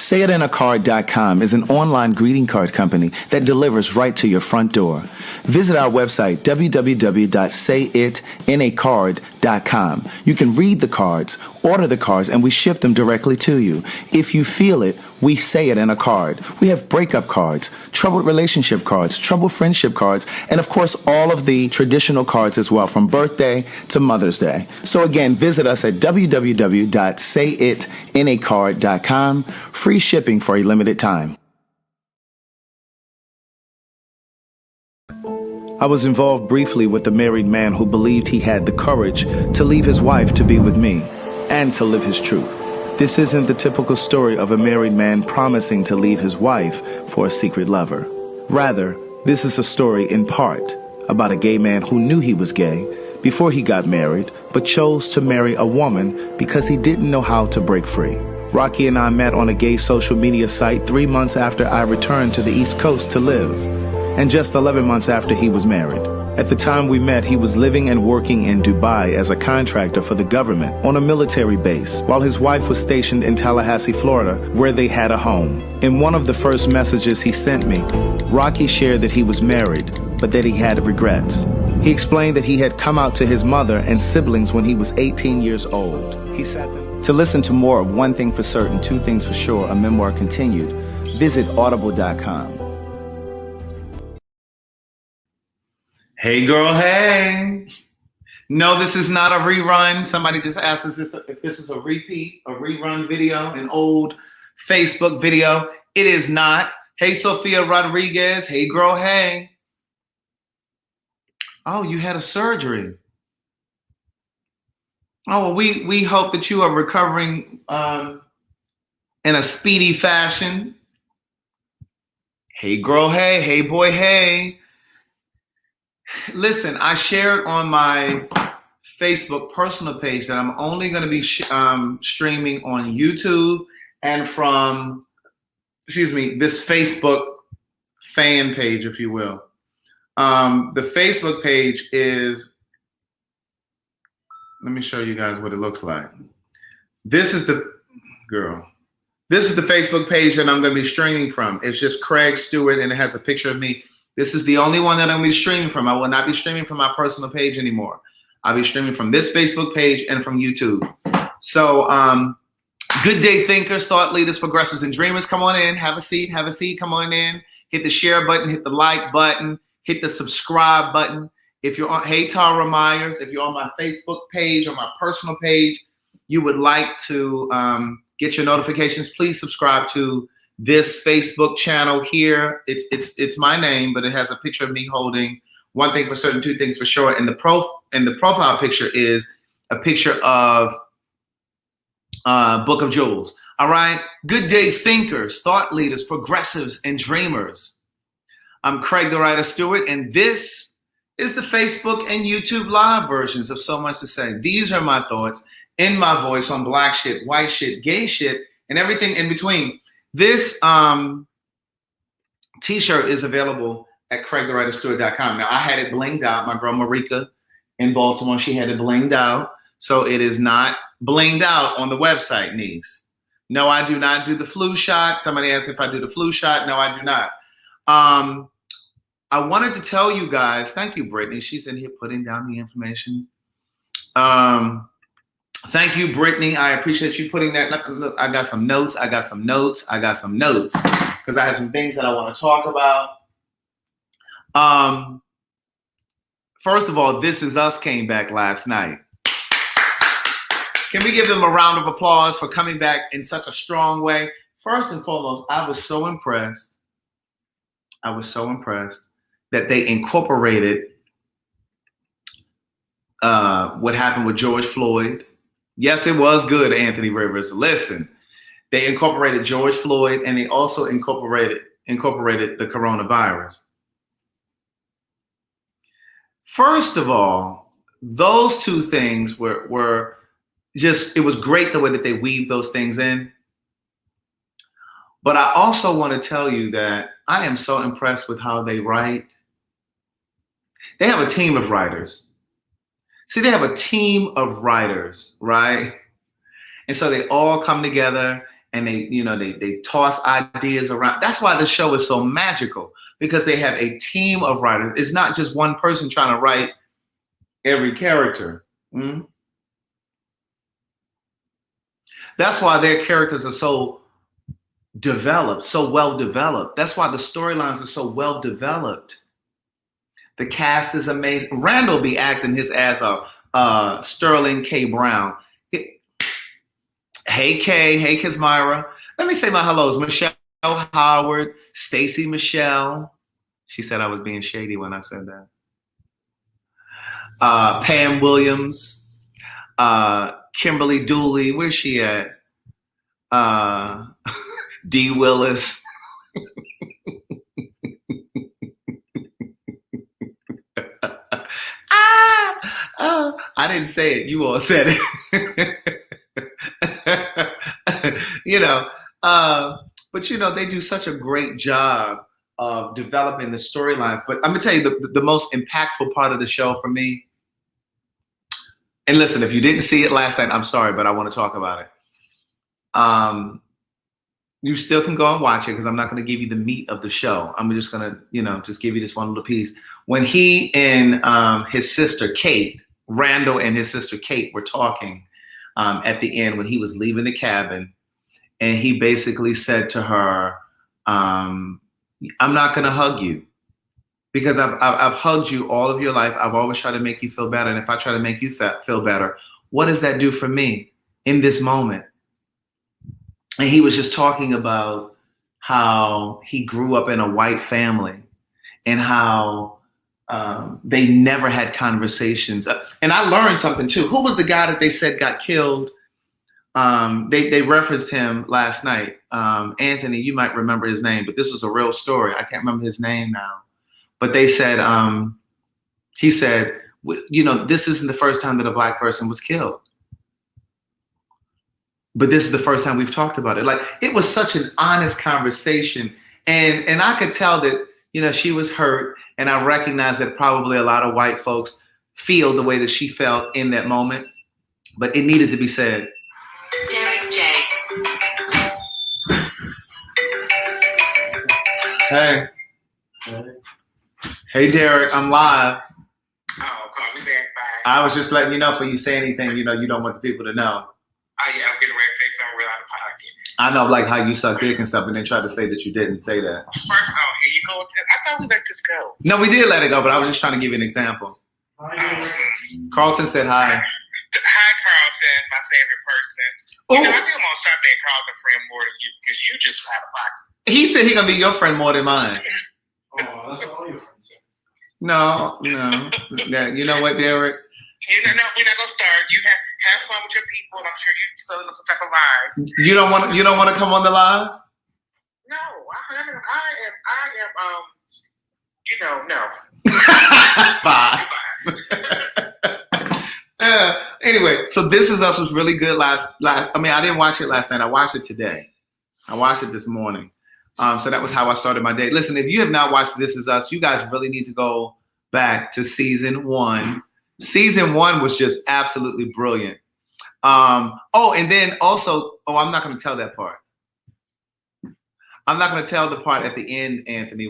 SayItInACard.com is an online greeting card company that delivers right to your front door. Visit our website, www.sayItInACard.com. You can read the cards, order the cards, and we ship them directly to you. If you feel it, we say it in a card. We have breakup cards, troubled relationship cards, troubled friendship cards, and of course, all of the traditional cards as well, from birthday to Mother's Day. So again, visit us at www.sayItInACard.com. Free shipping for a limited time. I was involved briefly with a married man who believed he had the courage to leave his wife to be with me and to live his truth. This isn't the typical story of a married man promising to leave his wife for a secret lover. Rather, this is a story in part about a gay man who knew he was gay before he got married, but chose to marry a woman because he didn't know how to break free. Rocky and I met on a gay social media site 3 months after I returned to the East Coast to live, and just 11 months after he was married. At the time we met, he was living and working in Dubai as a contractor for the government on a military base, while his wife was stationed in Tallahassee, Florida, where they had a home. In one of the first messages he sent me, Rocky shared that he was married, but that he had regrets. He explained that he had come out to his mother and siblings when he was 18 years old. He sat them. To listen to more of One Thing for Certain, Two Things for Sure, a memoir continued, visit audible.com. Hey girl, hey. No, this is not a rerun. Somebody just asked us if this is a repeat, a rerun video, an old Facebook video. It is not. Hey, Sophia Rodriguez. Hey girl, hey. Oh, you had a surgery. Oh, well, we hope that you are recovering in a speedy fashion. Hey girl, hey. Hey boy, hey. Listen, I shared on my Facebook personal page that I'm only going to be streaming on YouTube and from, this Facebook fan page, if you will. The Facebook page is, let me show you guys what it looks like. This is the Facebook page that I'm going to be streaming from. It's just Craig Stewart, and it has a picture of me. This is the only one that I'm going to be streaming from. I will not be streaming from my personal page anymore. I'll be streaming from this Facebook page and from YouTube. So, good day, thinkers, thought leaders, progressives, and dreamers. Come on in. Have a seat. Have a seat. Come on in. Hit the share button. Hit the like button. Hit the subscribe button. If you're on, hey, Tara Myers, if you're on my Facebook page or my personal page, you would like to get your notifications, please subscribe to this Facebook channel here. It's my name, but it has a picture of me holding One Thing for Certain, Two Things for Sure. And the profile picture is a picture of Book of Jewels. All right. Good day, thinkers, thought leaders, progressives, and dreamers. I'm Craig the Writer Stewart, and this is the Facebook and YouTube live versions of So Much to Say. These are my thoughts in my voice on black shit, white shit, gay shit, and everything in between. This t-shirt is available at CraigTheWriterStewart.com. Now, I had it blinged out. My girl Marika in Baltimore, she had it blinged out. So it is not blinged out on the website, niece. No, I do not do the flu shot. Somebody asked if I do the flu shot. No, I do not. I wanted to tell you guys, thank you, Brittany. She's in here putting down the information. Thank you, Brittany. I appreciate you putting that. Look, I got some notes. Because I have some things that I want to talk about. First of all, This Is Us came back last night. Can we give them a round of applause for coming back in such a strong way? First and foremost, I was so impressed that they incorporated what happened with George Floyd. Yes, it was good, Anthony Rivers. Listen, they incorporated George Floyd, and they also incorporated the coronavirus. First of all, those two things were just, it was great the way that they weaved those things in. But I also want to tell you that I am so impressed with how they write. They have a team of writers. See, they have a team of writers, right? And so they all come together and they toss ideas around. That's why the show is so magical, because they have a team of writers. It's not just one person trying to write every character. That's why their characters are so developed, so well developed. That's why the storylines are so well developed. The cast is amazing. Randall be acting his ass off. Sterling K. Brown. Hey Kay, hey Kismira. Let me say my hellos. Michelle Howard, Stacy Michelle. She said I was being shady when I said that. Pam Williams, Kimberly Dooley. Where's she at? D. Willis. I didn't say it. You all said it. But they do such a great job of developing the storylines. But I'm gonna tell you the most impactful part of the show for me. And listen, if you didn't see it last night, I'm sorry, but I want to talk about it. You still can go and watch it, because I'm not going to give you the meat of the show. I'm just going to, just give you this one little piece. When he and his sister Kate, Randall and his sister Kate were talking at the end when he was leaving the cabin, and he basically said to her, I'm not going to hug you, because I've hugged you all of your life. I've always tried to make you feel better. And if I try to make you feel better, what does that do for me in this moment? And he was just talking about how he grew up in a white family and how they never had conversations. And I learned something too. Who was the guy that they said got killed? They referenced him last night. Anthony, you might remember his name, but this was a real story. I can't remember his name now. But they said, he said, this isn't the first time that a Black person was killed. But this is the first time we've talked about it. Like, it was such an honest conversation. And I could tell that, she was hurt. And I recognize that probably a lot of white folks feel the way that she felt in that moment. But it needed to be said. Derek J. Hey. Hey, Derek, I'm live. Oh, call me back. Bye. I was just letting you know, before you say anything, you don't want the people to know. Oh, yeah, I was getting ready to say something real out of pocket. I know, like how you suck dick and stuff, and then tried to say that you didn't say that. First, here you go. I thought we let this go. No, we did let it go, but I was just trying to give you an example. Carlton said hi. Hi, Carlton, my favorite person. I think I'm going to stop being Carlton friend more than you, because you just out of pocket. He said he's going to be your friend more than mine. Oh, that's what all your friends say. No. Yeah, you know what, Derek? We're not gonna start. You have fun with your people. I'm sure you're selling them some type of lies. You don't want to come on the live? No, I am. No. Bye. Anyway, so This Is Us was really good last. I mean, I didn't watch it last night. I watched it today. I watched it this morning. So that was how I started my day. Listen, if you have not watched This Is Us, you guys really need to go back to season 1. Season 1 was just absolutely brilliant. And then also, I'm not going to tell that part. I'm not going to tell the part at the end, Anthony,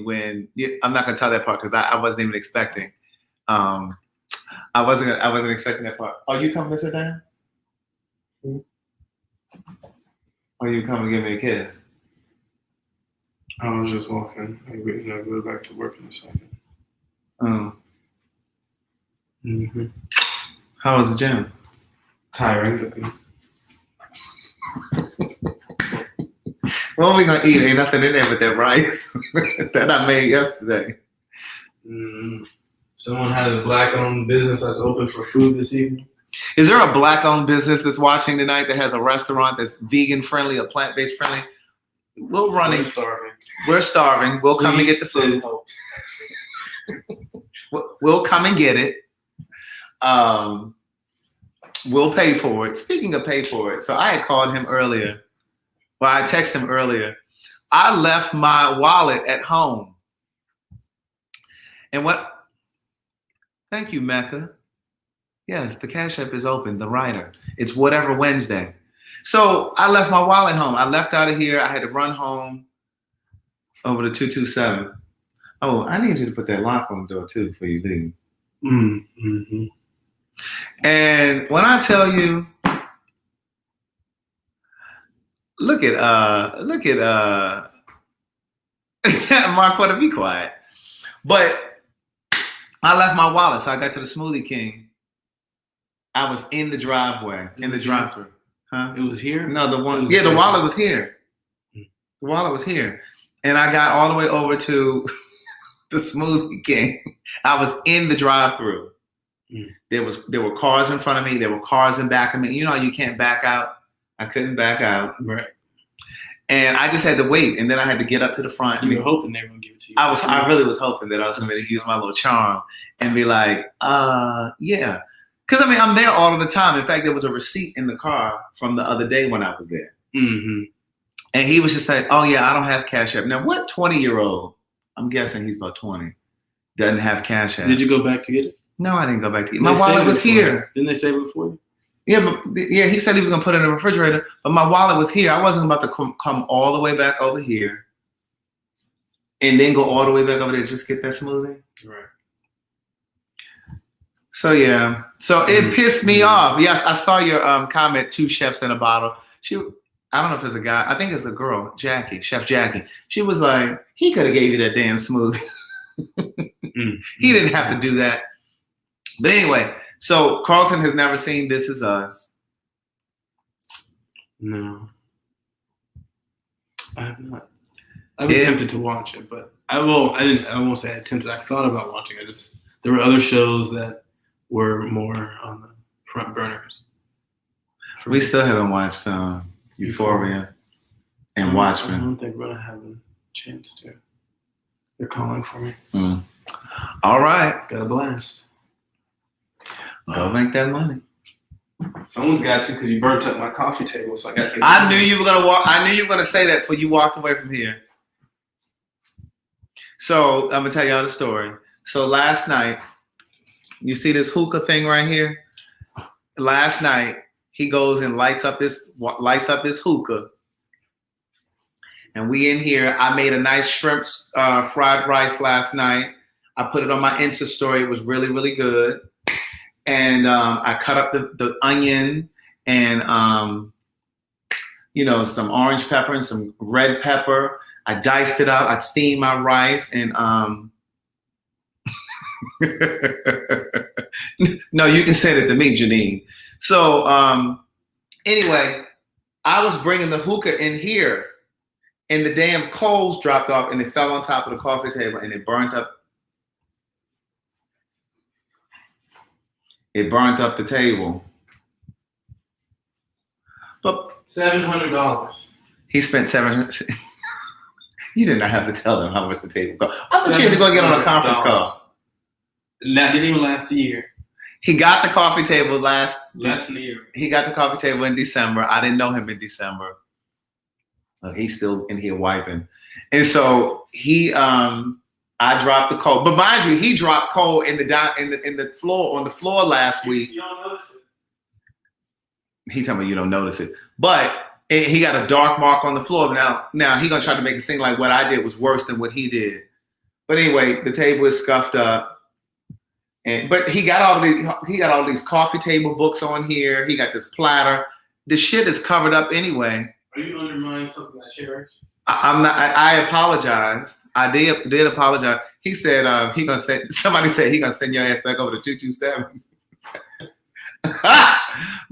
I'm not going to tell that part because I wasn't even expecting. I wasn't expecting that part. Oh, you come to sit down? Or you come and give me a kiss? I was just walking. I'm going to go back to work in a second. Oh. Mm-hmm. How was the gym? Tiring looking. What are we going to eat? Ain't nothing in there but that rice that I made yesterday. Someone has a Black-owned business that's open for food this evening. Is there a Black-owned business that's watching tonight that has a restaurant that's vegan-friendly or plant-based friendly? We're starving. We're starving. We'll come and get the food. We'll come and get it. We'll pay for it. Speaking of pay for it, so I had called him earlier. Well, I texted him earlier. I left my wallet at home. And what? Thank you, Mecca. Yes, the Cash App is open, the writer. It's Whatever Wednesday. So I left my wallet home. I left out of here. I had to run home over to 227. Oh, I need you to put that lock on the door too before you leave. Mm-hmm. And when I tell you, look at Mark, to be quiet. But I left my wallet, so I got to the Smoothie King. I was in the driveway, in the drive-thru. Huh? It was here? No, the one. Yeah, the wallet was here. The wallet was here, and I got all the way over to the Smoothie King. I was in the drive-thru. There were cars in front of me. There were cars in back of me. You know, you can't back out. I couldn't back out. Right. And I just had to wait, and then I had to get up to the front. You were hoping they were gonna give it to you. I really was hoping that I was gonna use my little charm and be like, yeah. Because I mean, I'm there all of the time. In fact, there was a receipt in the car from the other day when I was there. Mm-hmm. And he was just like, oh yeah, I don't have Cash App. Now, what 20-year-old, I'm guessing he's about 20, doesn't have Cash App? Did you go back to get it? No, I didn't go back to get it. My wallet was here. Didn't they save it for you? Yeah, he said he was gonna put it in the refrigerator, but my wallet was here. I wasn't about to come all the way back over here and then go all the way back over there to just get that smoothie. Right. So yeah, it pissed me off. Yes, I saw your comment. 2 chefs in a bottle. I don't know if it's a guy. I think it's a girl, Jackie, Chef Jackie. She was like, he could have gave you that damn smoothie. He didn't have to do that. But anyway, so Carlton has never seen This Is Us. No, I have not. I've attempted to watch it, but I won't say I attempted. I thought about watching it. There were other shows that were more on the front burners. We still haven't watched Euphoria and Watchmen. I don't think we're gonna have a chance to. They're calling for me. All right, got a blast. Go make that money. Someone's got to, because you burnt up my coffee table, so I got. I knew you were gonna walk. I knew you were gonna say that before you walked away from here. So I'm gonna tell y'all the story. So last night, you see this hookah thing right here? Last night, he goes and lights up this hookah. And we in here, I made a nice shrimp fried rice last night. I put it on my Insta story. It was really, really good. And I cut up the onion and, some orange pepper and some red pepper. I diced it up. I steamed my rice and no, you can say that to me, Janine. So anyway, I was bringing the hookah in here and the damn coals dropped off and it fell on top of the coffee table and it burnt up. It burnt up the table. But $700. He spent $700. You did not have to tell them how much the table cost. I thought you had to go get on a conference call. That didn't even last a year. He got the coffee table last year. He got the coffee table in December. I didn't know him in December. He's still in here wiping. And so I dropped the coal. But mind you, he dropped coal in the floor on the floor last week. You don't notice it. He told me you don't notice it. But he got a dark mark on the floor. Now he gonna try to make it seem like what I did was worse than what he did. But anyway, the table is scuffed up. But he got all these coffee table books on here. He got this platter. The shit is covered up anyway. Are you undermining something I cherish? I'm not. I apologized. I did apologize. He said somebody said he gonna send your ass back over to 227.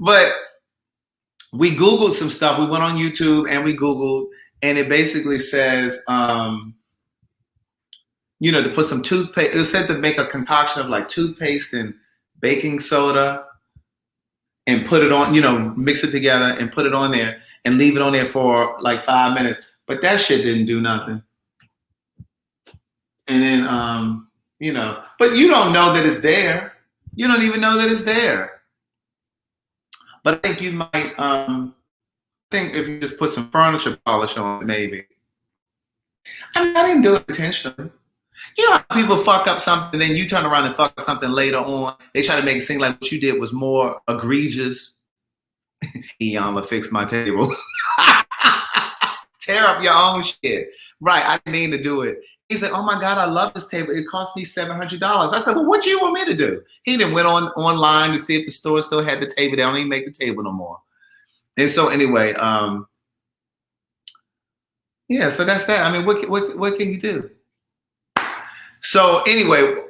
But we Googled some stuff. We went on YouTube and we Googled, and it basically says, to put some toothpaste. It was said to make a concoction of like toothpaste and baking soda, and put it on. Mix it together and put it on there and leave it on there for like 5 minutes. But that shit didn't do nothing. And then, but you don't know that it's there. You don't even know that it's there. But I think you might think if you just put some furniture polish on it, maybe. I didn't do it intentionally. You know how people fuck up something, then you turn around and fuck up something later on. They try to make it seem like what you did was more egregious. Iyanla, fix my table. Tear up your own shit. Right, I didn't mean to do it. He said, oh my God, I love this table. It cost me $700. I said, well, what do you want me to do? He then went online to see if the store still had the table. They don't even make the table no more. And so anyway, yeah, so that's that. I mean, what can you do? So anyway,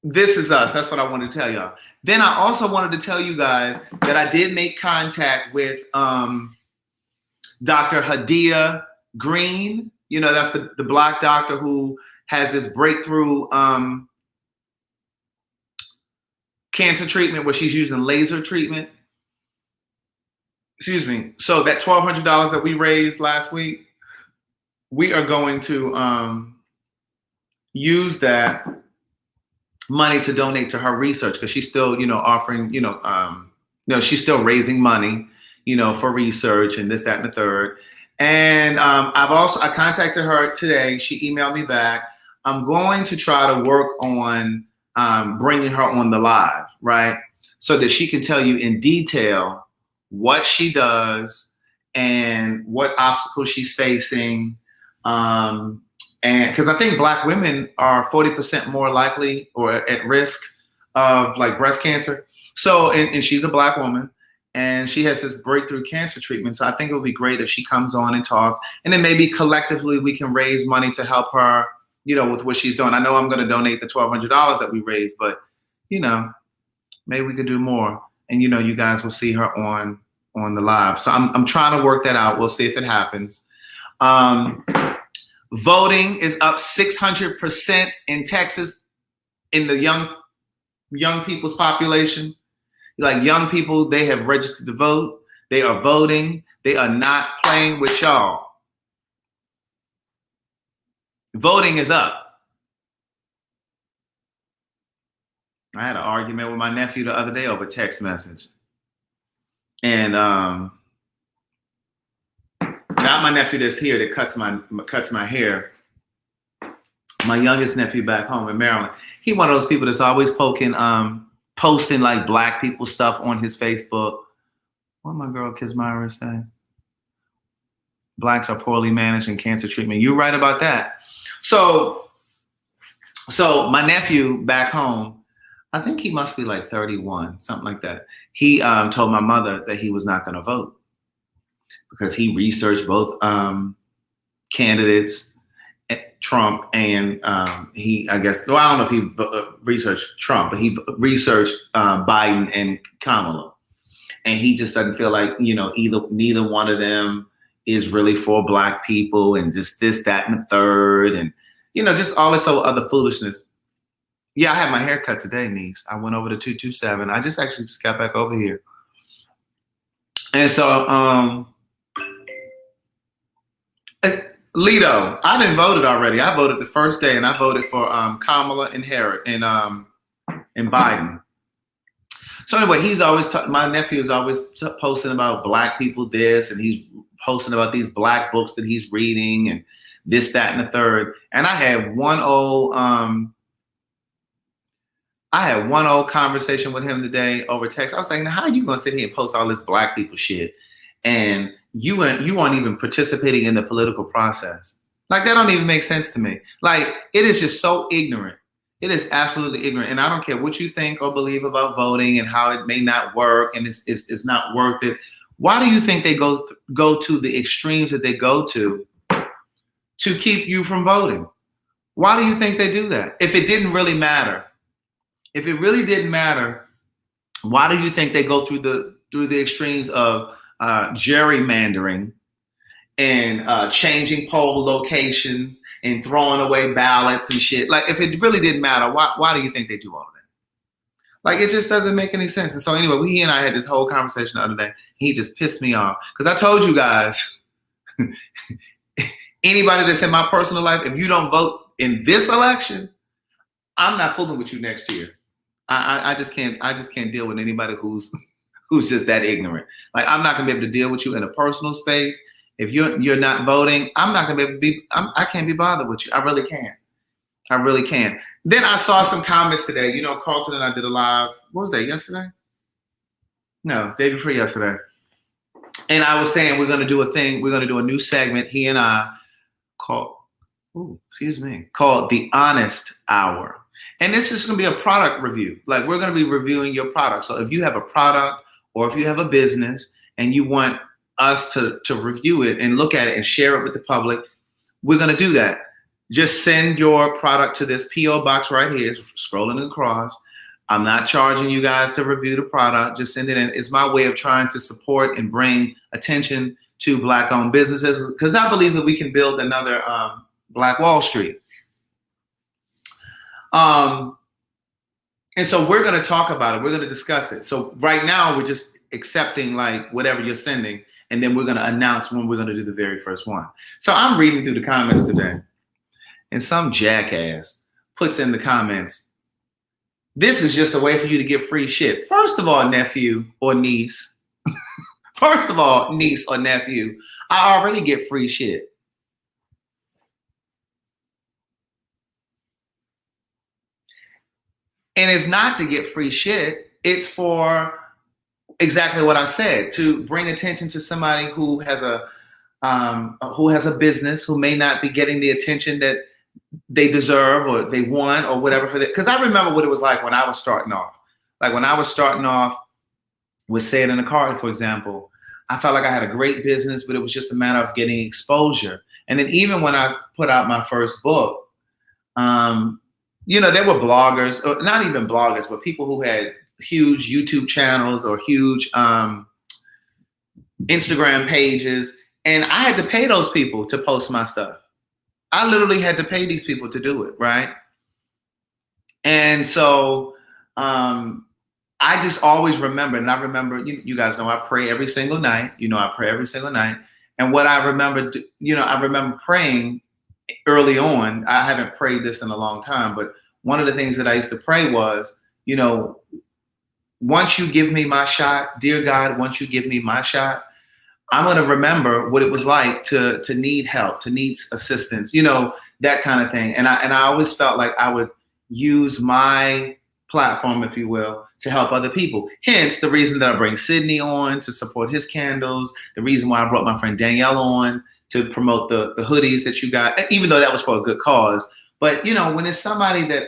this is us. That's what I wanted to tell y'all. Then I also wanted to tell you guys that I did make contact with Dr. Hadia Green. You know, that's the Black doctor who has this breakthrough cancer treatment where she's using laser treatment. Excuse me. So that $1,200 that we raised last week, we are going to use that money to donate to her research because she's still, offering, she's still raising money, for research and this, that, and the third. And I contacted her today. She emailed me back. I'm going to try to work on bringing her on the live, right? So that she can tell you in detail what she does and what obstacles she's facing. And because I think Black women are 40% more likely or at risk of like breast cancer. So, and she's a Black woman and she has this breakthrough cancer treatment. So I think it would be great if she comes on and talks, and then maybe collectively we can raise money to help her, with what she's doing. I know I'm going to donate the $1,200 that we raised, but maybe we could do more. And you guys will see her on the live. So I'm trying to work that out. We'll see if it happens. Voting is up 600% in Texas in the young people's population. Like young people, they have registered to vote. They are voting. They are not playing with y'all. Voting is up. I had an argument with my nephew the other day over text message. And not my nephew that's here that cuts my hair. My youngest nephew back home in Maryland. He one of those people that's always posting like Black people stuff on his Facebook. What my girl Kismira saying? Blacks are poorly managed in cancer treatment. You're right about that. So my nephew back home, I think he must be like 31, something like that. He told my mother that he was not going to vote because he researched both candidates, Trump and I don't know if he researched Trump, but he researched Biden and Kamala. And he just doesn't feel like, neither one of them is really for Black people and just this, that, and the third. And, just all this other foolishness. Yeah, I had my hair cut today, niece. I went over to 227. I just got back over here. And so, Lito, I didn't vote it already. I voted the first day, and I voted for Kamala and Harris and Biden. So anyway, he's always my nephew is always posting about Black people this, and he's posting about these Black books that he's reading and this, that, and the third. And I had one old conversation with him today over text. I was like, now, how are you gonna sit here and post all this Black people shit? And you aren't even participating in the political process. Like, that don't even make sense to me. Like, it is just so ignorant. It is absolutely ignorant. And I don't care what you think or believe about voting and how it may not work and it's not worth it. Why do you think they go to the extremes that they go to keep you from voting? Why do you think they do that? If it didn't really matter, if it really didn't matter, why do you think they go through the extremes of gerrymandering and changing poll locations and throwing away ballots and shit? Like, if it really didn't matter, why do you think they do all of that? Like, it just doesn't make any sense. And so anyway, he and I had this whole conversation the other day. He just pissed me off because I told you guys, anybody that's in my personal life, if you don't vote in this election, I'm not fooling with you next year. I just can't deal with anybody who's just that ignorant. Like, I'm not gonna be able to deal with you in a personal space. If you're not voting, I'm not gonna be able to be. I can't be bothered with you. I really can't. I really can't. Then I saw some comments today. Carlton and I did a live. What was that? Yesterday? No, day before yesterday. And I was saying we're going to do a thing. We're going to do a new segment, he and I, called The Honest Hour. And this is going to be a product review. Like, we're going to be reviewing your product. So if you have a product or if you have a business and you want us to review it and look at it and share it with the public, we're going to do that. Just send your product to this P.O. box right here, scrolling across. I'm not charging you guys to review the product. Just send it in. It's my way of trying to support and bring attention to Black-owned businesses, because I believe that we can build another Black Wall Street. And so we're going to talk about it. We're going to discuss it. So right now we're just accepting like whatever you're sending, and then we're going to announce when we're going to do the very first one. So I'm reading through the comments today, and some jackass puts in the comments, "This is just a way for you to get free shit." First of all, nephew or niece, first of all, niece or nephew, I already get free shit. And it's not to get free shit. It's for exactly what I said, to bring attention to somebody who has a business, who may not be getting the attention that they deserve or they want or whatever for that. Because I remember what it was like when I was starting off. Like when I was starting off with Say It in a Card, for example, I felt like I had a great business, but it was just a matter of getting exposure. And then even when I put out my first book, there were bloggers, or not even bloggers, but people who had huge YouTube channels or huge Instagram pages. And I had to pay those people to post my stuff. I literally had to pay these people to do it, right? And so I just always remember, and I remember, you guys know I pray every single night. I pray every single night. And what I remember, I remember praying early on. I haven't prayed this in a long time, but one of the things that I used to pray was, once you give me my shot, dear God, once you give me my shot, I'm going to remember what it was like to need help, to need assistance, that kind of thing. And I always felt like I would use my platform, if you will, to help other people. Hence the reason that I bring Sydney on to support his candles, the reason why I brought my friend Danielle on to promote the hoodies that you got, even though that was for a good cause. But, when it's somebody that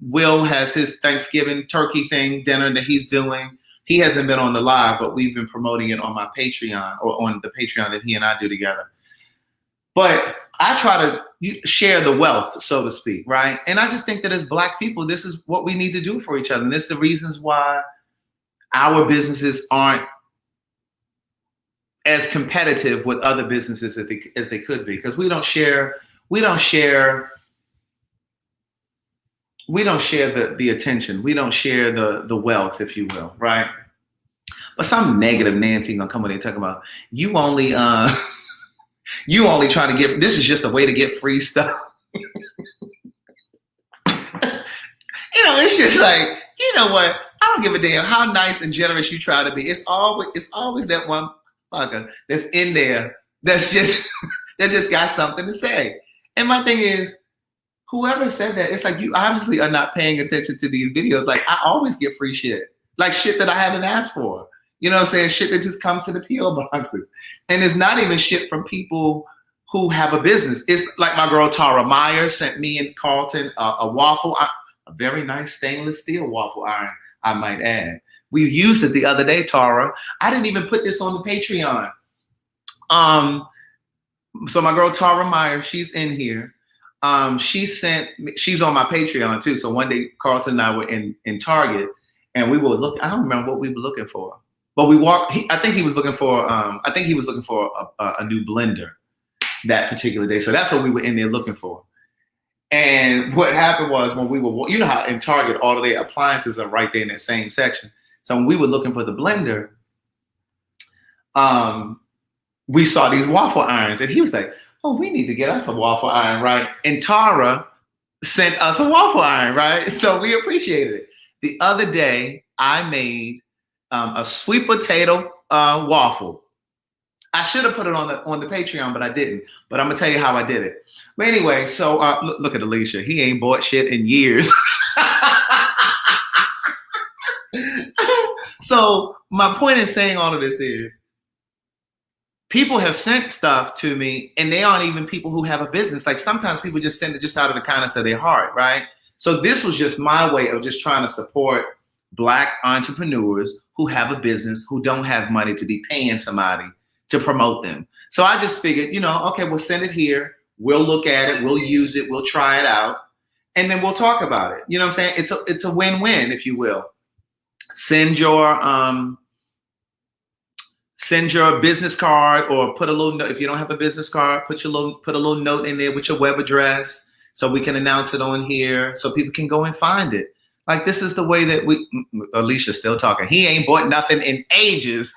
Will has his Thanksgiving turkey thing, dinner that he's doing, he hasn't been on the live, but we've been promoting it on my Patreon, or on the Patreon that he and I do together. But I try to share the wealth, so to speak, right? And I just think that as Black people, this is what we need to do for each other. And this is the reasons why our businesses aren't as competitive with other businesses as they could be, because we don't share the attention. We don't share the wealth, if you will, right? But some negative Nancy gonna come in and talk about you only trying to get. This is just a way to get free stuff. It's just like, you know what? I don't give a damn how nice and generous you try to be. It's always that one fucker that's in there that just got something to say. And my thing is, whoever said that, it's like, you obviously are not paying attention to these videos. Like, I always get free shit, like shit that I haven't asked for. You know what I'm saying? Shit that just comes to the P.O. boxes. And it's not even shit from people who have a business. It's like my girl Tara Meyer sent me and Carlton a waffle, a very nice stainless steel waffle iron, I might add. We used it the other day, Tara. I didn't even put this on the Patreon. So my girl Tara Meyer, she's in here. She's on my Patreon too. So one day Carlton and I were in Target, and we were looking. I don't remember what we were looking for, but we walked. I think he was looking for a new blender that particular day. So that's what we were in there looking for. And what happened was, when we were, how in Target all of their appliances are right there in that same section. So when we were looking for the blender, we saw these waffle irons, and he was like, "Oh, we need to get us a waffle iron, right?" And Tara sent us a waffle iron, right? So we appreciated it. The other day, I made a sweet potato waffle. I should have put it on the Patreon, but I didn't. But I'm gonna tell you how I did it. But anyway, so look at Alicia. He ain't bought shit in years. So my point in saying all of this is, people have sent stuff to me, and they aren't even people who have a business. Like sometimes people just send it just out of the kindness of their heart, right? So this was just my way of just trying to support Black entrepreneurs who have a business, who don't have money to be paying somebody to promote them. So I just figured, okay, we'll send it here. We'll look at it. We'll use it. We'll try it out. And then we'll talk about it. You know what I'm saying? It's a win-win, if you will. Send your business card, or put a little note. If you don't have a business card, put a little note in there with your web address so we can announce it on here so people can go and find it. Like, this is the way that Alicia's still talking. He ain't bought nothing in ages.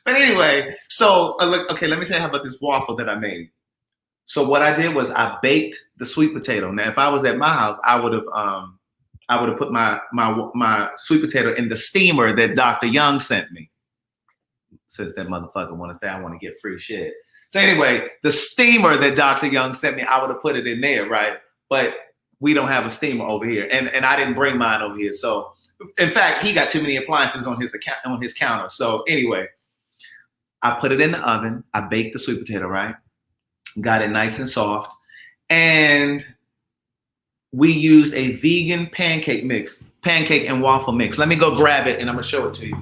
But anyway, so, okay, let me say how about this waffle that I made. So what I did was I baked the sweet potato. Now, if I was at my house, I would have put my sweet potato in the steamer that Dr. Young sent me. Since that motherfucker want to say I want to get free shit. So anyway, the steamer that Dr. Young sent me, I would have put it in there, right? But we don't have a steamer over here, and I didn't bring mine over here. So in fact, he got too many appliances on his counter. So anyway, I put it in the oven. I baked the sweet potato, right? Got it nice and soft, and we used a vegan pancake and waffle mix. Let me go grab it, and I'm gonna show it to you.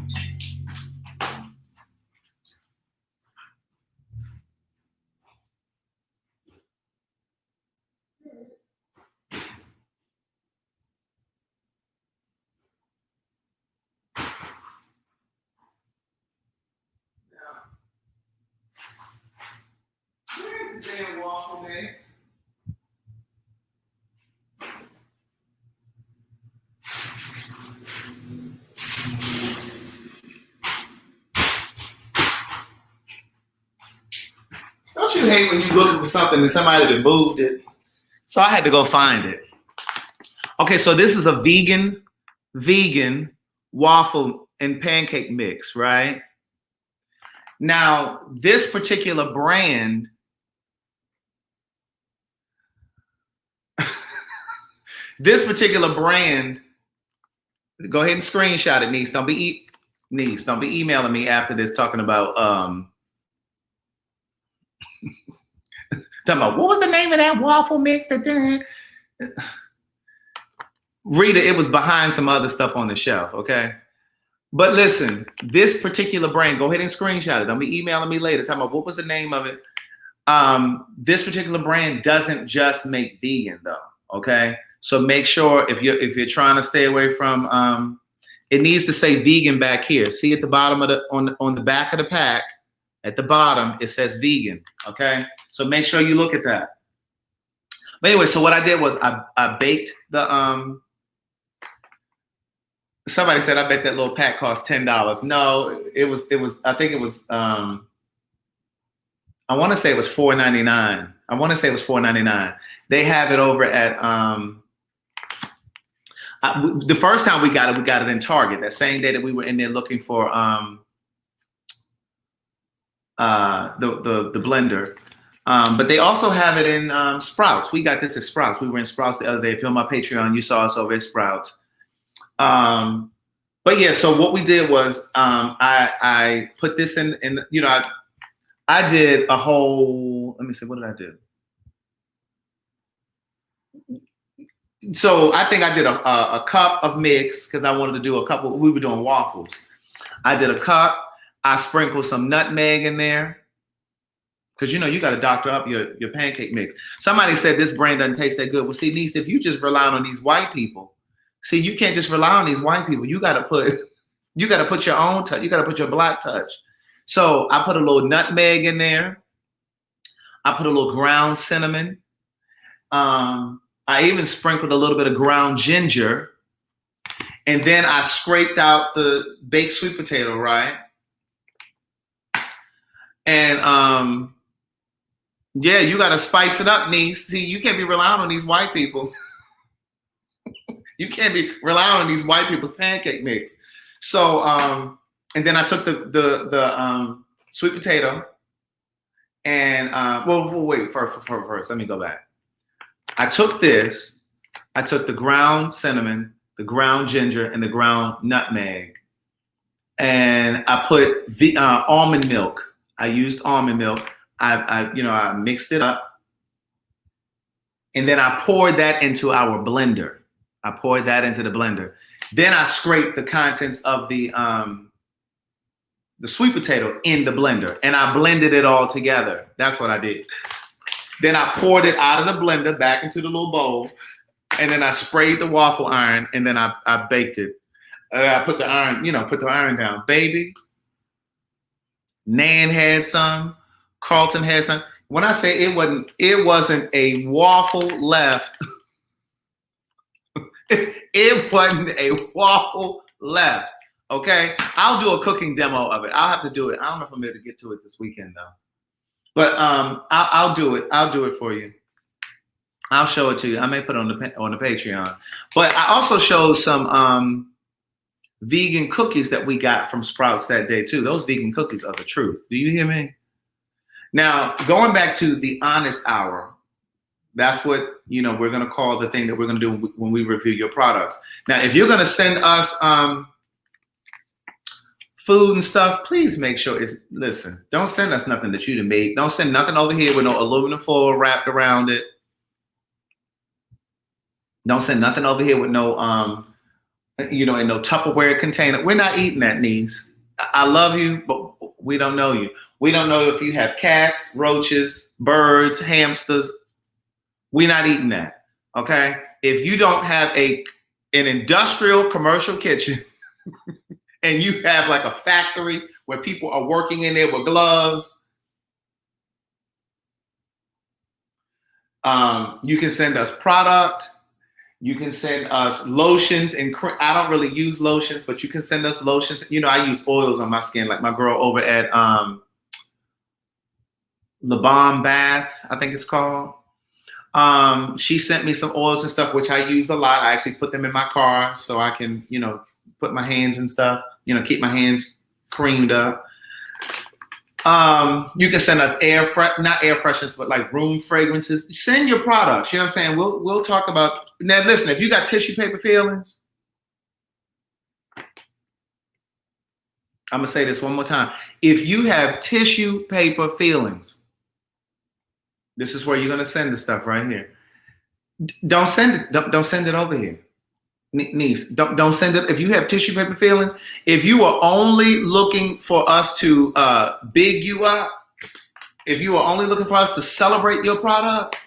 Where's the damn waffle mix? Don't you hate when you're looking for something and somebody that moved it? So I had to go find it. Okay, so this is a vegan waffle and pancake mix, right? Now, this particular brand, go ahead and screenshot it, niece. Don't be emailing me after this talking about talking about what was the name of that waffle mix that Rita, it was behind some other stuff on the shelf, okay? But listen, this particular brand, go ahead and screenshot it. Don't be emailing me later talking about what was the name of it. This particular brand doesn't just make vegan though, okay? So make sure if you're trying to stay away from it needs to say vegan back here. See at the bottom of on the back of the pack, at the bottom, it says vegan, okay? So make sure you look at that. But anyway, so what I did was I baked the somebody said I bet that little pack cost $10. No, it was I think it was I want to say it was $4.99. I want to say it was $4.99. They have it over at the first time we got it in Target. That same day that we were in there looking for the blender. But they also have it in Sprouts. We got this at Sprouts. We were in Sprouts the other day. If you're on my Patreon, you saw us over at Sprouts. But yeah, so what we did was I put this in I did a whole, let me see, what did I do? So I think I did a cup of mix because I wanted to do we were doing waffles. I did a cup. I sprinkled some nutmeg in there because you got to doctor up your pancake mix. Somebody said this brand doesn't taste that good. Well, see, niece, if you just rely on these white people, see, you can't just rely on these white people. You got to put your own touch. You got to put your Black touch. So I put a little nutmeg in there. I put a little ground cinnamon. I even sprinkled a little bit of ground ginger. And then I scraped out the baked sweet potato, right? And yeah, you got to spice it up, niece. See, you can't be relying on these white people. You can't be relying on these white people's pancake mix. So, and then I took the sweet potato and, wait, first, let me go back. I took the ground cinnamon, the ground ginger, and the ground nutmeg, and I put almond milk. I used almond milk. I mixed it up, and then I poured that into our blender. I poured that into the blender. Then I scraped the contents of the sweet potato in the blender, and I blended it all together. That's what I did. Then I poured it out of the blender back into the little bowl, and then I sprayed the waffle iron, and then I baked it. I put the iron down. Baby, Nan had some, Carlton had some. When I say it wasn't a waffle left. It wasn't a waffle left. Okay, I'll do a cooking demo of it. I'll have to do it. I don't know if I'm able to get to it this weekend though. But I'll do it. I'll do it for you. I'll show it to you. I may put it on the Patreon. But I also showed some vegan cookies that we got from Sprouts that day too. Those vegan cookies are the truth. Do you hear me? Now, going back to the honest hour, that's what we're gonna call the thing that we're gonna do when we review your products. Now, if you're gonna send us food and stuff, please make sure listen, don't send us nothing that you done made. Don't send nothing over here with no aluminum foil wrapped around it. Don't send nothing over here with no in no Tupperware container. We're not eating that, niece. I love you, but we don't know you. We don't know if you have cats, roaches, birds, hamsters. We're not eating that. Okay? If you don't have an industrial commercial kitchen and you have like a factory where people are working in there with gloves, you can send us product. You can send us lotions and I don't really use lotions, but you can send us lotions. I use oils on my skin, like my girl over at Le Bon Bath, I think it's called. She sent me some oils and stuff, which I use a lot. I actually put them in my car so I can, put my hands and stuff, keep my hands creamed up. You can send us not air freshness, but like room fragrances. Send your products. You know what I'm saying? We'll talk about. Now, listen, if you got tissue paper feelings, I'm going to say this one more time. If you have tissue paper feelings, this is where you're going to send the stuff right here. Don't send it. Don't send it over here. Niece, don't send it. If you have tissue paper feelings, if you are only looking for us to big you up, if you are only looking for us to celebrate your product,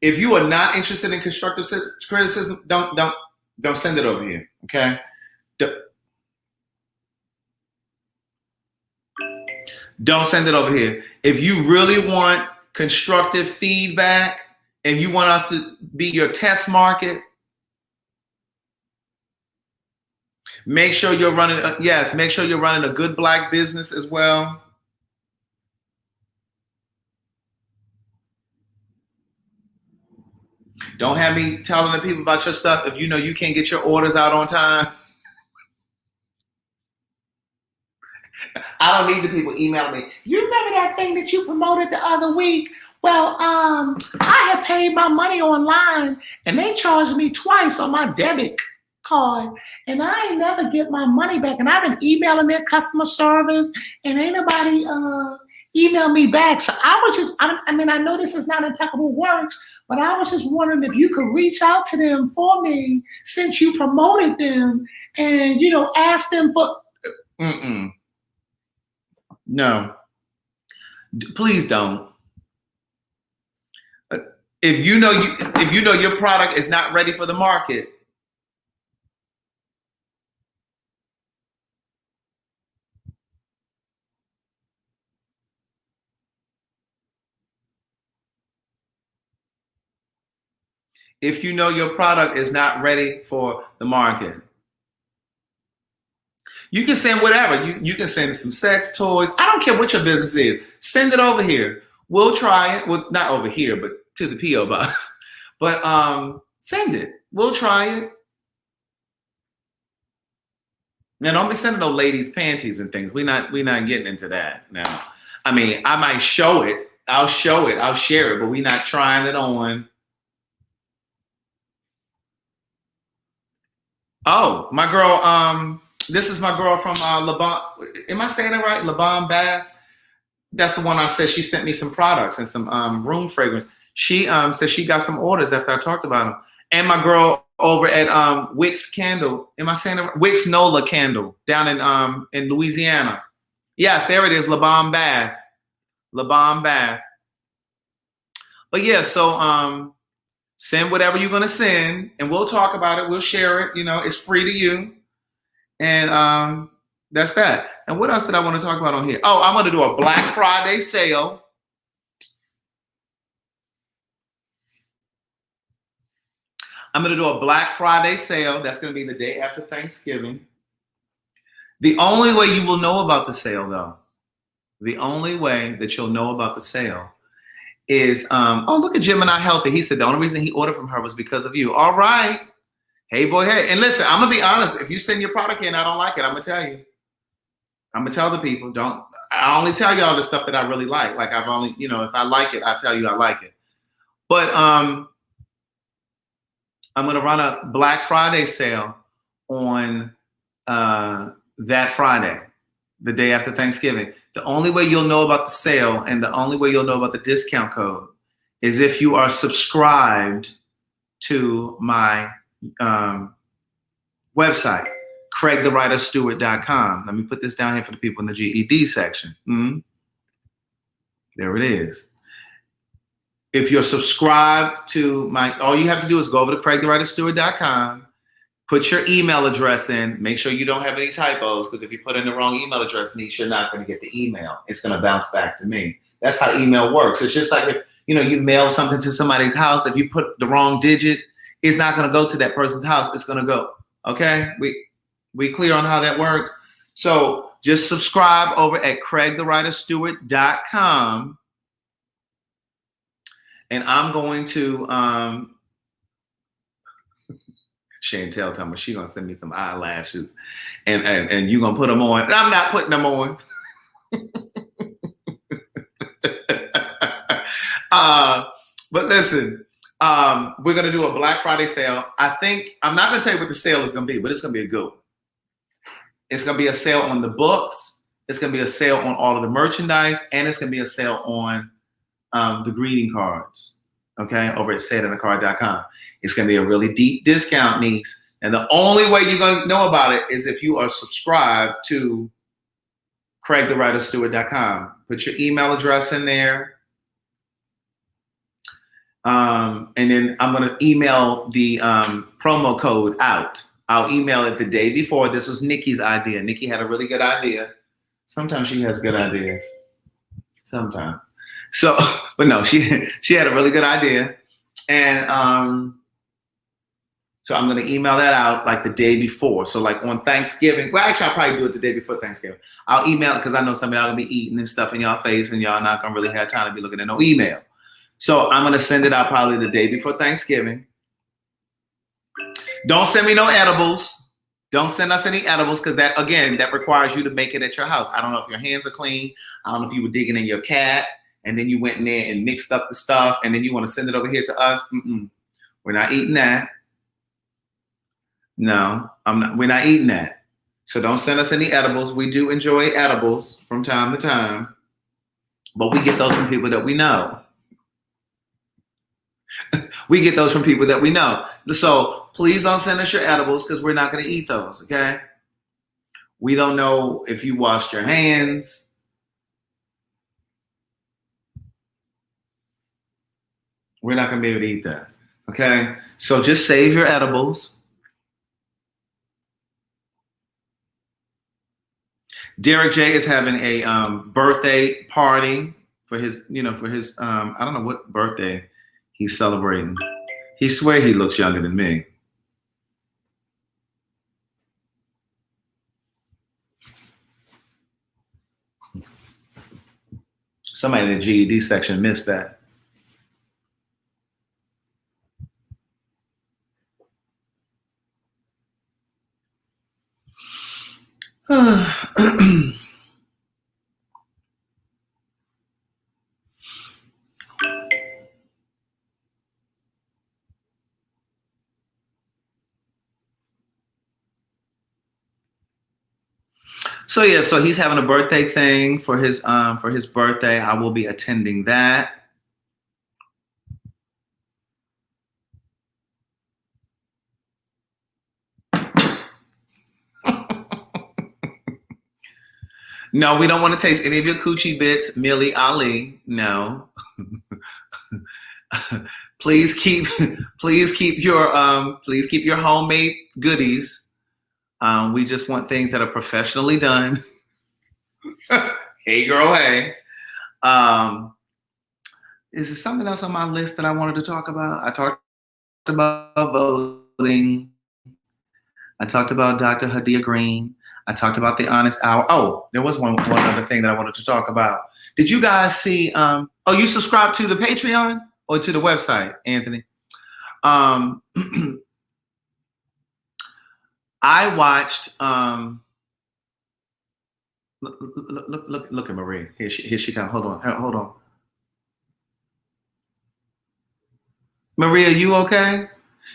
if you are not interested in constructive criticism, don't send it over here. Okay? Don't send it over here. If you really want constructive feedback and you want us to be your test market, make sure you're running a good Black business as well. Don't have me telling the people about your stuff if you can't get your orders out on time. I don't need the people emailing me. You remember that thing that you promoted the other week? Well, I had paid my money online and they charged me twice on my debit card, and I ain't never get my money back. And I've been emailing their customer service, and ain't nobody emailed me back. So I know this is not impeccable works, but I was just wondering if you could reach out to them for me since you promoted them, and ask them for. No, please don't. If you know your product is not ready for the market, if you know your product is not ready for the market, you can send whatever. You can send some sex toys. I don't care what your business is. Send it over here. We'll try it. Well, not over here, but to the P.O. box. But send it. We'll try it. Now, don't be sending those ladies' panties and things. We're not getting into that now. I mean, I might show it. I'll show it. I'll share it, but we're not trying it on. Oh, my girl, This is my girl from Laban. Am I saying it right? Laban Bath. That's the one I said she sent me some products and some room fragrance. She said she got some orders after I talked about them. And my girl over at Wix Candle. Am I saying it right? Wix Nola Candle down in Louisiana. Yes, there it is. Laban Bath. Laban Bath. But yeah, so send whatever you're gonna send, and we'll talk about it. We'll share it. You know, it's free to you. And that's that. And what else did I want to talk about on here? Oh, I'm going to do a Black Friday sale. I'm going to do a Black Friday sale. That's going to be the day after Thanksgiving. The only way you will know about the sale, though, the only way that you'll know about the sale is, oh, look at Gemini Healthy. He said the only reason he ordered from her was because of you. All right. Hey, boy, hey. And listen, I'm going to be honest. If you send your product in and I don't like it, I'm going to tell you. I'm going to tell the people. I only tell y'all the stuff that I really like. Like I've only, you know, if I like it, I tell you I like it. But I'm going to run a Black Friday sale on that Friday, the day after Thanksgiving. The only way you'll know about the sale and the only way you'll know about the discount code is if you are subscribed to my website, CraigTheWriterStewart.com. Let me put this down here for the people in the GED section. There it is. If you're subscribed to all you have to do is go over to CraigTheWriterStewart.com, put your email address in, make sure you don't have any typos, because if you put in the wrong email address, Niche, you're not going to get the email. It's going to bounce back to me. That's how email works. It's just like if you mail something to somebody's house, if you put the wrong digit, it's not going to go to that person's house. It's going to go. Okay? We clear on how that works? So just subscribe over at CraigTheWriterStewart.com. And I'm going to Chantel told me she's gonna send me some eyelashes and you're gonna put them on. And I'm not putting them on. But listen, we're gonna do a Black Friday sale. I think I'm not gonna tell you what the sale is gonna be, but it's gonna be a good one. It's gonna be a sale on the books, it's gonna be a sale on all of the merchandise, and it's gonna be a sale on the greeting cards, okay, over at sayitintacard.com. It's going to be a really deep discount, Niece. And the only way you're going to know about it is if you are subscribed to CraigTheWriterStewart.com. Put your email address in there. And then I'm going to email the promo code out. I'll email it the day before. This was Nikki's idea. Nikki had a really good idea. Sometimes she has good ideas. Sometimes. So, but no, she had a really good idea. And so I'm going to email that out like the day before. So like on Thanksgiving, well, actually I'll probably do it the day before Thanksgiving. I'll email it because I know some of y'all going to be eating and stuff in y'all face and y'all not going to really have time to be looking at no email. So I'm going to send it out probably the day before Thanksgiving. Don't send me no edibles. Don't send us any edibles because that requires you to make it at your house. I don't know if your hands are clean. I don't know if you were digging in your cat and then you went in there and mixed up the stuff and then you want to send it over here to us. We're not eating that. No, we're not eating that. So don't send us any edibles. We do enjoy edibles from time to time, but we get those from people that we know. We get those from people that we know. So please don't send us your edibles because we're not going to eat those, okay? We don't know if you washed your hands. We're not going to be able to eat that, okay? So just save your edibles. Derek J is having a birthday party for his, I don't know what birthday he's celebrating. He swear he looks younger than me. Somebody in the GED section missed that. So yeah, so he's having a birthday thing for his birthday. I will be attending that. No, we don't want to taste any of your coochie bits, Millie Ali. No. please keep your homemade goodies. We just want things that are professionally done. Hey girl, hey. Is there something else on my list that I wanted to talk about? I talked about voting. I talked about Dr. Hadia Green. I talked about the Honest Hour. Oh, there was one other thing that I wanted to talk about. Did you guys see? You subscribe to the Patreon or to the website, Anthony? I watched. Look at Maria. Here she comes. Hold on. Maria, you okay?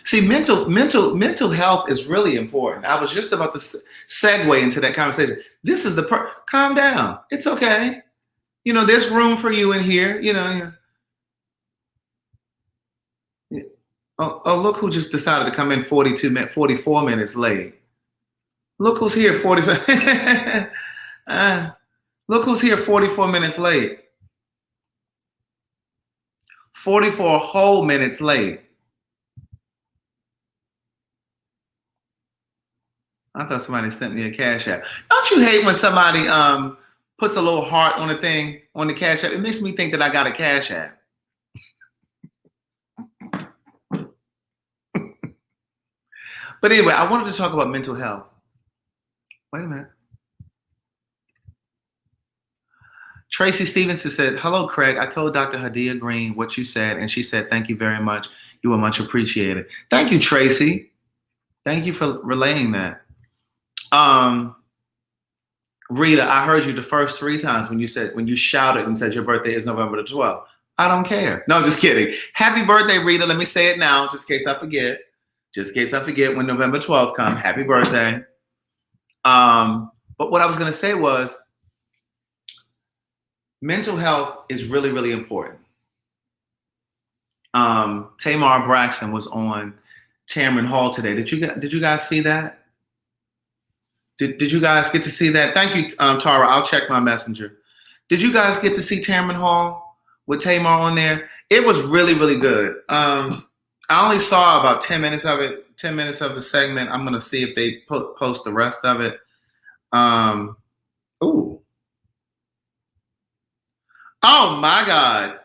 See, mental health is really important. I was just about to segue into that conversation. This is calm down. It's okay. There's room for you in here. Oh, look who just decided to come in 44 minutes late. Look who's here 45. Look who's here 44 minutes late. 44 whole minutes late. I thought somebody sent me a Cash App. Don't you hate when somebody puts a little heart on a thing on the Cash App? It makes me think that I got a Cash App. But anyway, I wanted to talk about mental health. Wait a minute. Tracy Stevenson said, "Hello, Craig. I told Dr. Hadia Green what you said, and she said, thank you very much. You were much appreciated." Thank you, Tracy. Thank you for relaying that. Rita, I heard you the first 3 times when you shouted and said your birthday is November the 12th. I don't care. No, I'm just kidding. Happy birthday, Rita. Let me say it now, just in case I forget. Just in case I forget when November 12th comes. Happy birthday. But what I was going to say was, mental health is really, really important. Tamar Braxton was on Tamron Hall today. Did you guys see that? Did you guys get to see that? Thank you, Tara. I'll check my messenger. Did you guys get to see Tamron Hall with Tamar on there? It was really, really good. I only saw about 10 minutes of it, 10 minutes of the segment. I'm going to see if they post the rest of it. Ooh. Oh, my God.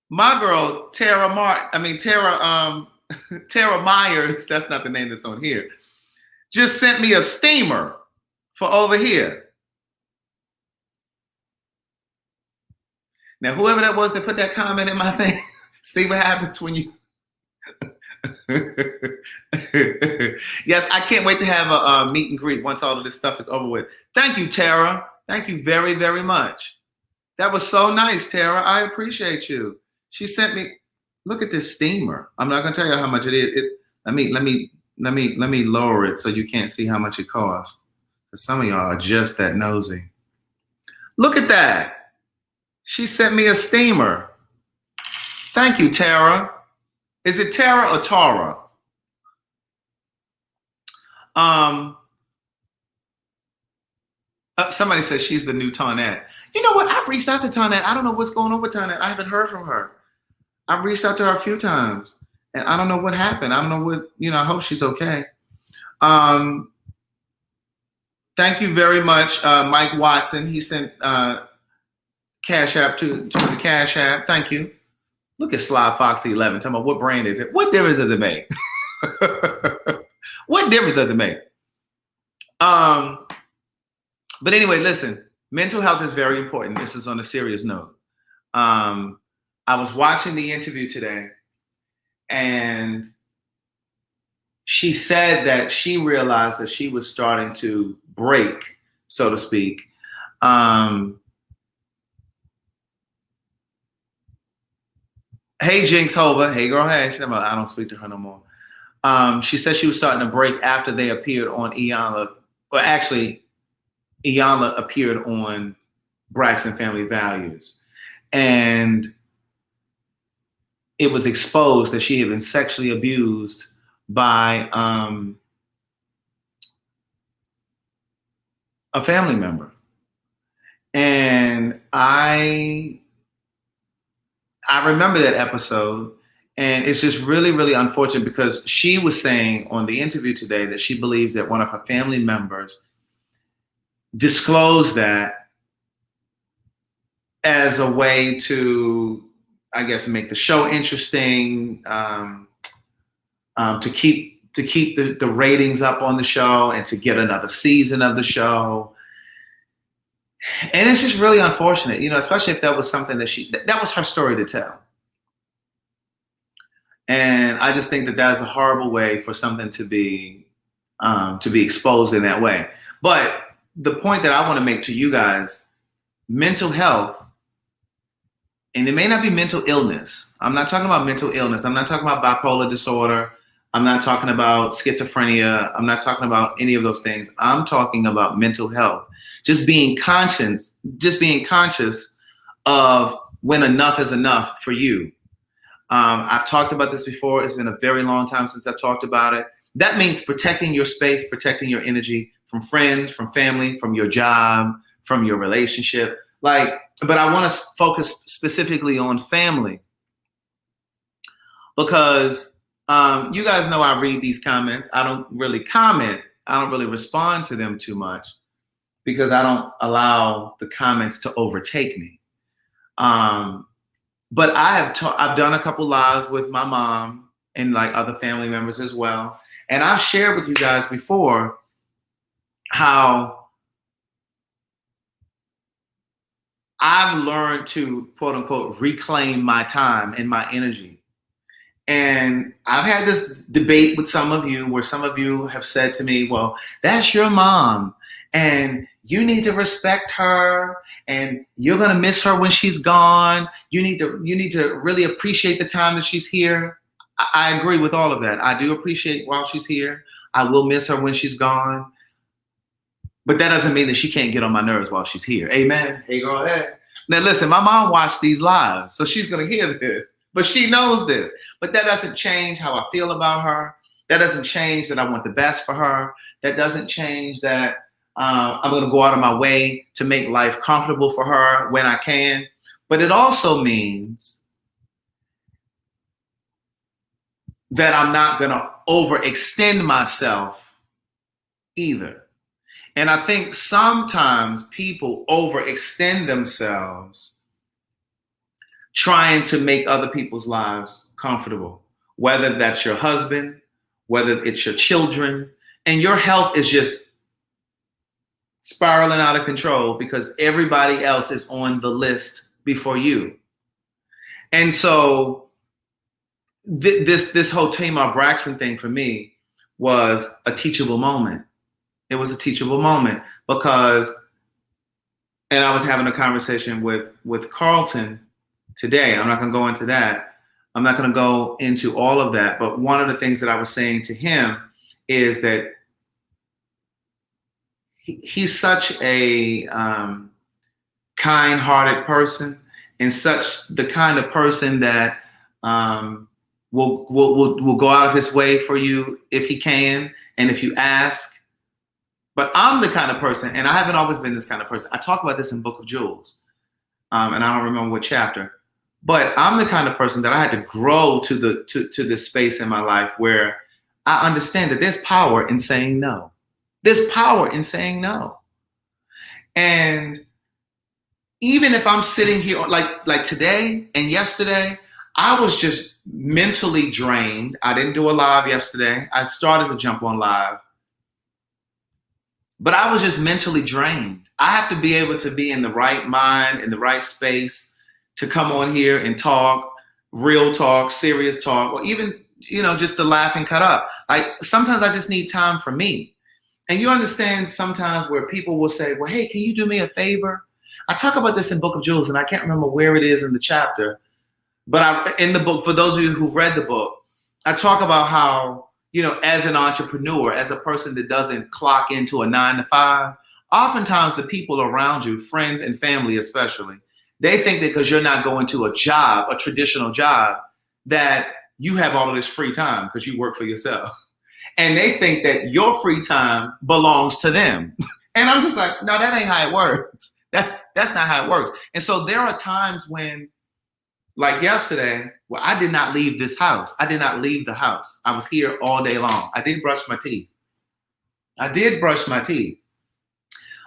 My girl, Tara Myers, that's not the name that's on here, just sent me a steamer for over here. Now, whoever that was that put that comment in my thing, see what happens when you... Yes, I can't wait to have a meet and greet once all of this stuff is over with. Thank you, Tara. Thank you very, very much. That was so nice, Tara. I appreciate you. She sent me... Look at this steamer. I'm not gonna tell you how much it is. Let me lower it so you can't see how much it costs. Because some of y'all are just that nosy. Look at that. She sent me a steamer. Thank you, Tara. Is it Tara or Tara? Somebody says she's the new Tonette. You know what? I've reached out to Tonette. I don't know what's going on with Tonette. I haven't heard from her. I've reached out to her a few times, and I don't know what happened. I don't know what, I hope she's okay. Thank you very much, Mike Watson. He sent Cash App to the Cash App. Thank you. Look at Sly Foxy 11. Tell me, what brand is it? What difference does it make? What difference does it make? But anyway, listen, mental health is very important. This is on a serious note. I was watching the interview today, and she said that she realized that she was starting to break, so to speak. Hey, Jinx Hova. Hey, girl. Hey. I don't speak to her no more. She said she was starting to break after they appeared on Iyanla. Well, actually, Iyanla appeared on Braxton Family Values. And it was exposed that she had been sexually abused by a family member. And I remember that episode, and it's just really, really unfortunate because she was saying on the interview today that she believes that one of her family members disclosed that as a way to, I guess, make the show interesting, to keep the ratings up on the show and to get another season of the show. And it's just really unfortunate, especially if that was something that was her story to tell. And I just think that that's a horrible way for something to be exposed in that way. But the point that I want to make to you guys, mental health, and it may not be mental illness. I'm not talking about mental illness. I'm not talking about bipolar disorder. I'm not talking about schizophrenia. I'm not talking about any of those things. I'm talking about mental health. Just being conscious of when enough is enough for you. I've talked about this before. It's been a very long time since I've talked about it. That means protecting your space, protecting your energy from friends, from family, from your job, from your relationship. But I want to focus specifically on family because you guys know I read these comments. I don't really comment. I don't really respond to them too much because I don't allow the comments to overtake me. But I've done a couple lives with my mom and other family members as well. And I've shared with you guys before how I've learned to, quote unquote, reclaim my time and my energy. And I've had this debate with some of you where some of you have said to me, well, that's your mom and you need to respect her and you're going to miss her when she's gone. You need to really appreciate the time that she's here. I agree with all of that. I do appreciate while she's here. I will miss her when she's gone. But that doesn't mean that she can't get on my nerves while she's here. Amen. Hey, go ahead. Now, listen, my mom watched these lives, so she's going to hear this. But she knows this. But that doesn't change how I feel about her. That doesn't change that I want the best for her. That doesn't change that I'm going to go out of my way to make life comfortable for her when I can. But it also means that I'm not going to overextend myself either. And I think sometimes people overextend themselves trying to make other people's lives comfortable, whether that's your husband, whether it's your children, and your health is just spiraling out of control because everybody else is on the list before you. And so this whole Tamar Braxton thing for me was a teachable moment. It was a teachable moment because, and I was having a conversation with Carlton today. I'm not going to go into that. I'm not going to go into all of that. But one of the things that I was saying to him is that he's such a kind-hearted person and such the kind of person that will go out of his way for you if he can and if you ask. But I'm the kind of person, and I haven't always been this kind of person. I talk about this in Book of Jewels, and I don't remember what chapter. But I'm the kind of person that I had to grow to this space in my life where I understand that there's power in saying no. There's power in saying no. And even if I'm sitting here like today and yesterday, I was just mentally drained. I didn't do a live yesterday. I started to jump on live. But I was just mentally drained. I have to be able to be in the right mind, in the right space to come on here and talk, real talk, serious talk, or even, just to laugh and cut up. Sometimes I just need time for me. And you understand sometimes where people will say, well, hey, can you do me a favor? I talk about this in Book of Jewels, and I can't remember where it is in the chapter. But in the book, for those of you who've read the book, I talk about how as an entrepreneur, as a person that doesn't clock into a 9 to 5, oftentimes the people around you, friends and family especially, they think that because you're not going to a job, a traditional job, that you have all of this free time because you work for yourself. And they think that your free time belongs to them. And I'm just like, no, that ain't how it works. That's not how it works. And so there are times when, like yesterday, well, I did not leave this house. I did not leave the house. I was here all day long. I did brush my teeth.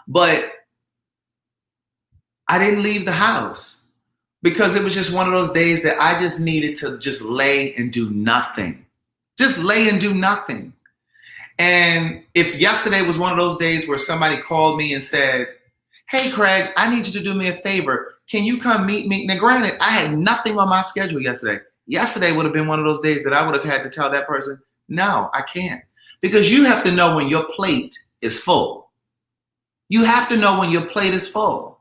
But I didn't leave the house because it was just one of those days that I just needed to just lay and do nothing. Just lay and do nothing. And if yesterday was one of those days where somebody called me and said, hey, Craig, I need you to do me a favor. Can you come meet me? Now, granted, I had nothing on my schedule yesterday. Yesterday would have been one of those days that I would have had to tell that person, no, I can't. Because you have to know when your plate is full. You have to know when your plate is full.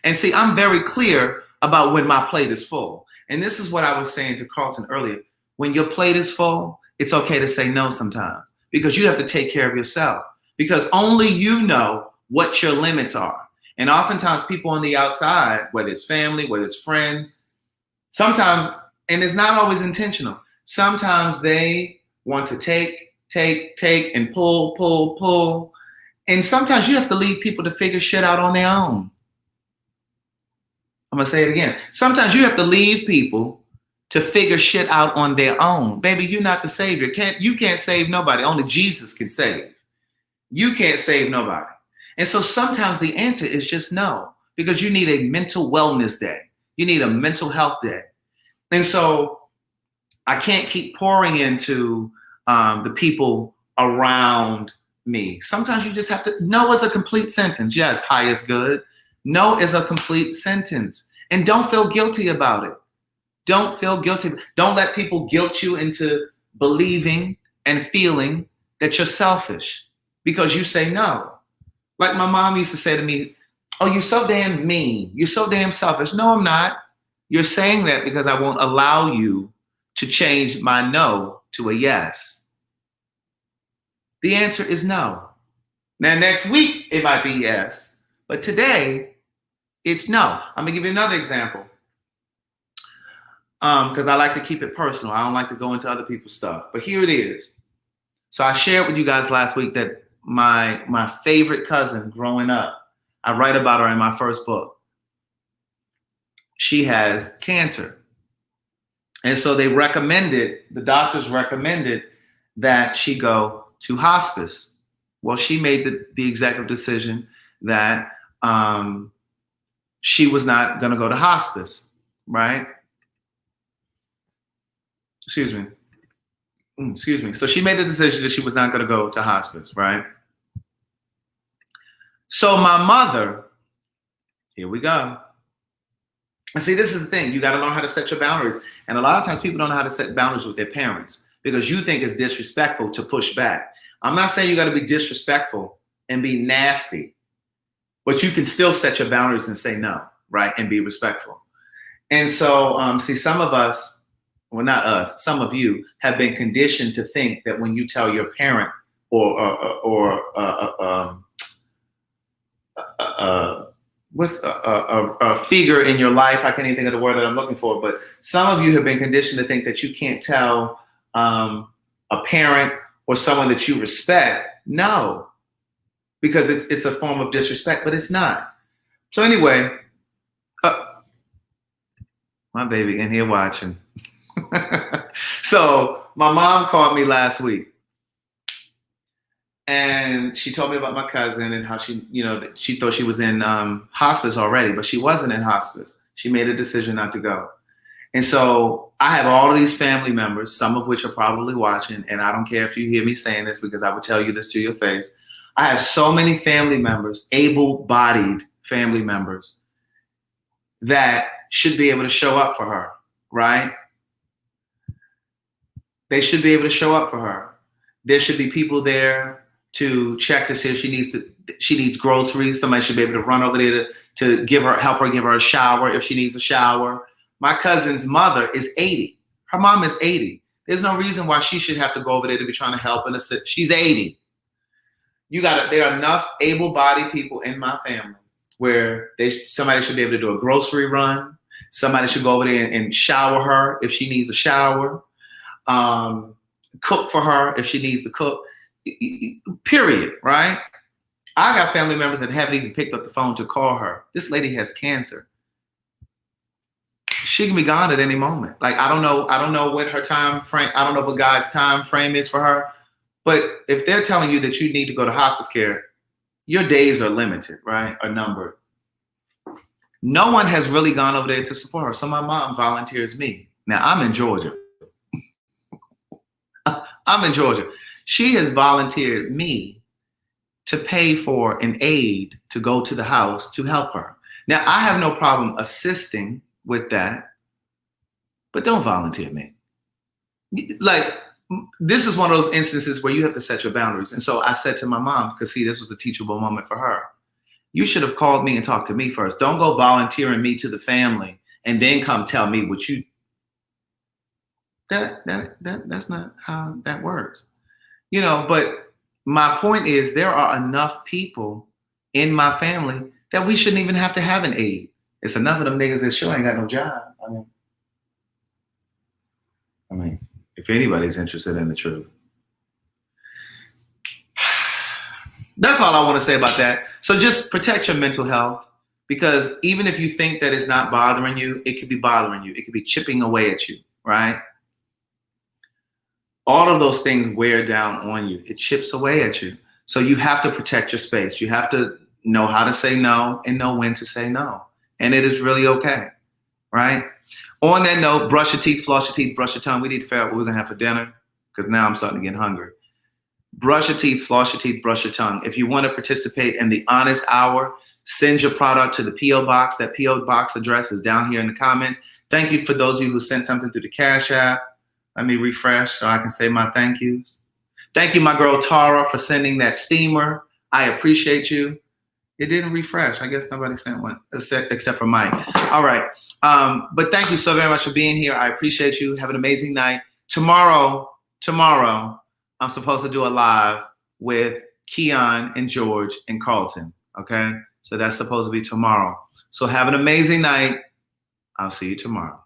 And see, I'm very clear about when my plate is full. And this is what I was saying to Carlton earlier. When your plate is full, it's okay to say no sometimes because you have to take care of yourself because only you know what your limits are. And oftentimes people on the outside, whether it's family, whether it's friends, sometimes, and it's not always intentional, sometimes they want to take, and pull. And sometimes you have to leave people to figure shit out on their own. I'm going to say it again. Sometimes you have to leave people to figure shit out on their own. Baby, you're not the savior. You can't save nobody. Only Jesus can save. You can't save nobody. And so sometimes the answer is just no, because you need a mental wellness day. You need a mental health day. And so I can't keep pouring into the people around me. Sometimes you just have to, no is a complete sentence. Yes, highest good. No is a complete sentence. And don't feel guilty about it. Don't feel guilty. Don't let people guilt you into believing and feeling that you're selfish because you say no. Like my mom used to say to me, oh, you're so damn mean. You're so damn selfish. No, I'm not. You're saying that because I won't allow you to change my no to a yes. The answer is no. Now, next week, it might be yes. But today, it's no. I'm going to give you another example. Because I like to keep it personal. I don't like to go into other people's stuff. But here it is. So I shared with you guys last week that my favorite cousin growing up, I write about her in my first book. She has cancer. And so the doctors recommended that she go to hospice. Well, she made the executive decision that she was not going to go to hospice, right? Excuse me. So she made the decision that she was not going to go to hospice, right? So my mother, here we go. And see, this is the thing. You got to learn how to set your boundaries. And a lot of times people don't know how to set boundaries with their parents because you think it's disrespectful to push back. I'm not saying you got to be disrespectful and be nasty, but you can still set your boundaries and say no, right? And be respectful. And so, see, some of us, well, not us, some of you have been conditioned to think that when you tell your parent or what's a figure in your life, I can't even think of the word that I'm looking for, but some of you have been conditioned to think that you can't tell a parent or someone that you respect no, because it's a form of disrespect, but it's not. So anyway, my baby in here watching. So my mom called me last week and she told me about my cousin and how she, that she thought she was in hospice already, but she wasn't in hospice. She made a decision not to go. And so I have all of these family members, some of which are probably watching, and I don't care if you hear me saying this because I would tell you this to your face. I have so many family members, able-bodied family members, that should be able to show up for her, right? They should be able to show up for her. There should be people there to check to see if she needs groceries. Somebody should be able to run over there to help her give her a shower if she needs a shower. My cousin's mother is 80. Her mom is 80. There's no reason why she should have to go over there to be trying to help and assist. She's 80. There are enough able-bodied people in my family where somebody should be able to do a grocery run. Somebody should go over there and shower her if she needs a shower. Cook for her if she needs to cook. Period, right? I got family members that haven't even picked up the phone to call her. This lady has cancer. She can be gone at any moment. Like, I don't know what her time frame, I don't know what God's time frame is for her. But if they're telling you that you need to go to hospice care, your days are limited, right? Or numbered. No one has really gone over there to support her. So my mom volunteers me. Now, I'm in Georgia. I'm in Georgia. She has volunteered me to pay for an aide to go to the house to help her. Now, I have no problem assisting with that, but don't volunteer me. Like, this is one of those instances where you have to set your boundaries. And so I said to my mom, because see, this was a teachable moment for her. You should have called me and talked to me first. Don't go volunteering me to the family and then come tell me what you. That's not how that works. You know, but my point is there are enough people in my family that we shouldn't even have to have an aide. It's enough of them niggas that sure ain't got no job. I mean, if anybody's interested in the truth. That's all I want to say about that. So just protect your mental health, because even if you think that it's not bothering you, it could be bothering you. It could be chipping away at you, right? All of those things wear down on you. It chips away at you. So you have to protect your space. You have to know how to say no and know when to say no. And it is really okay, right? On that note, brush your teeth, floss your teeth, brush your tongue. We need to figure out what we're going to have for dinner, because now I'm starting to get hungry. Brush your teeth, floss your teeth, brush your tongue. If you want to participate in the Honest Hour, send your product to the P.O. Box. That P.O. Box address is down here in the comments. Thank you for those of you who sent something through the Cash App. Let me refresh so I can say my thank yous. Thank you, my girl Tara, for sending that steamer. I appreciate you. It didn't refresh. I guess nobody sent one except for Mike. All right. But thank you so very much for being here. I appreciate you. Have an amazing night. Tomorrow, I'm supposed to do a live with Keon and George and Carlton. Okay. So that's supposed to be tomorrow. So have an amazing night. I'll see you tomorrow.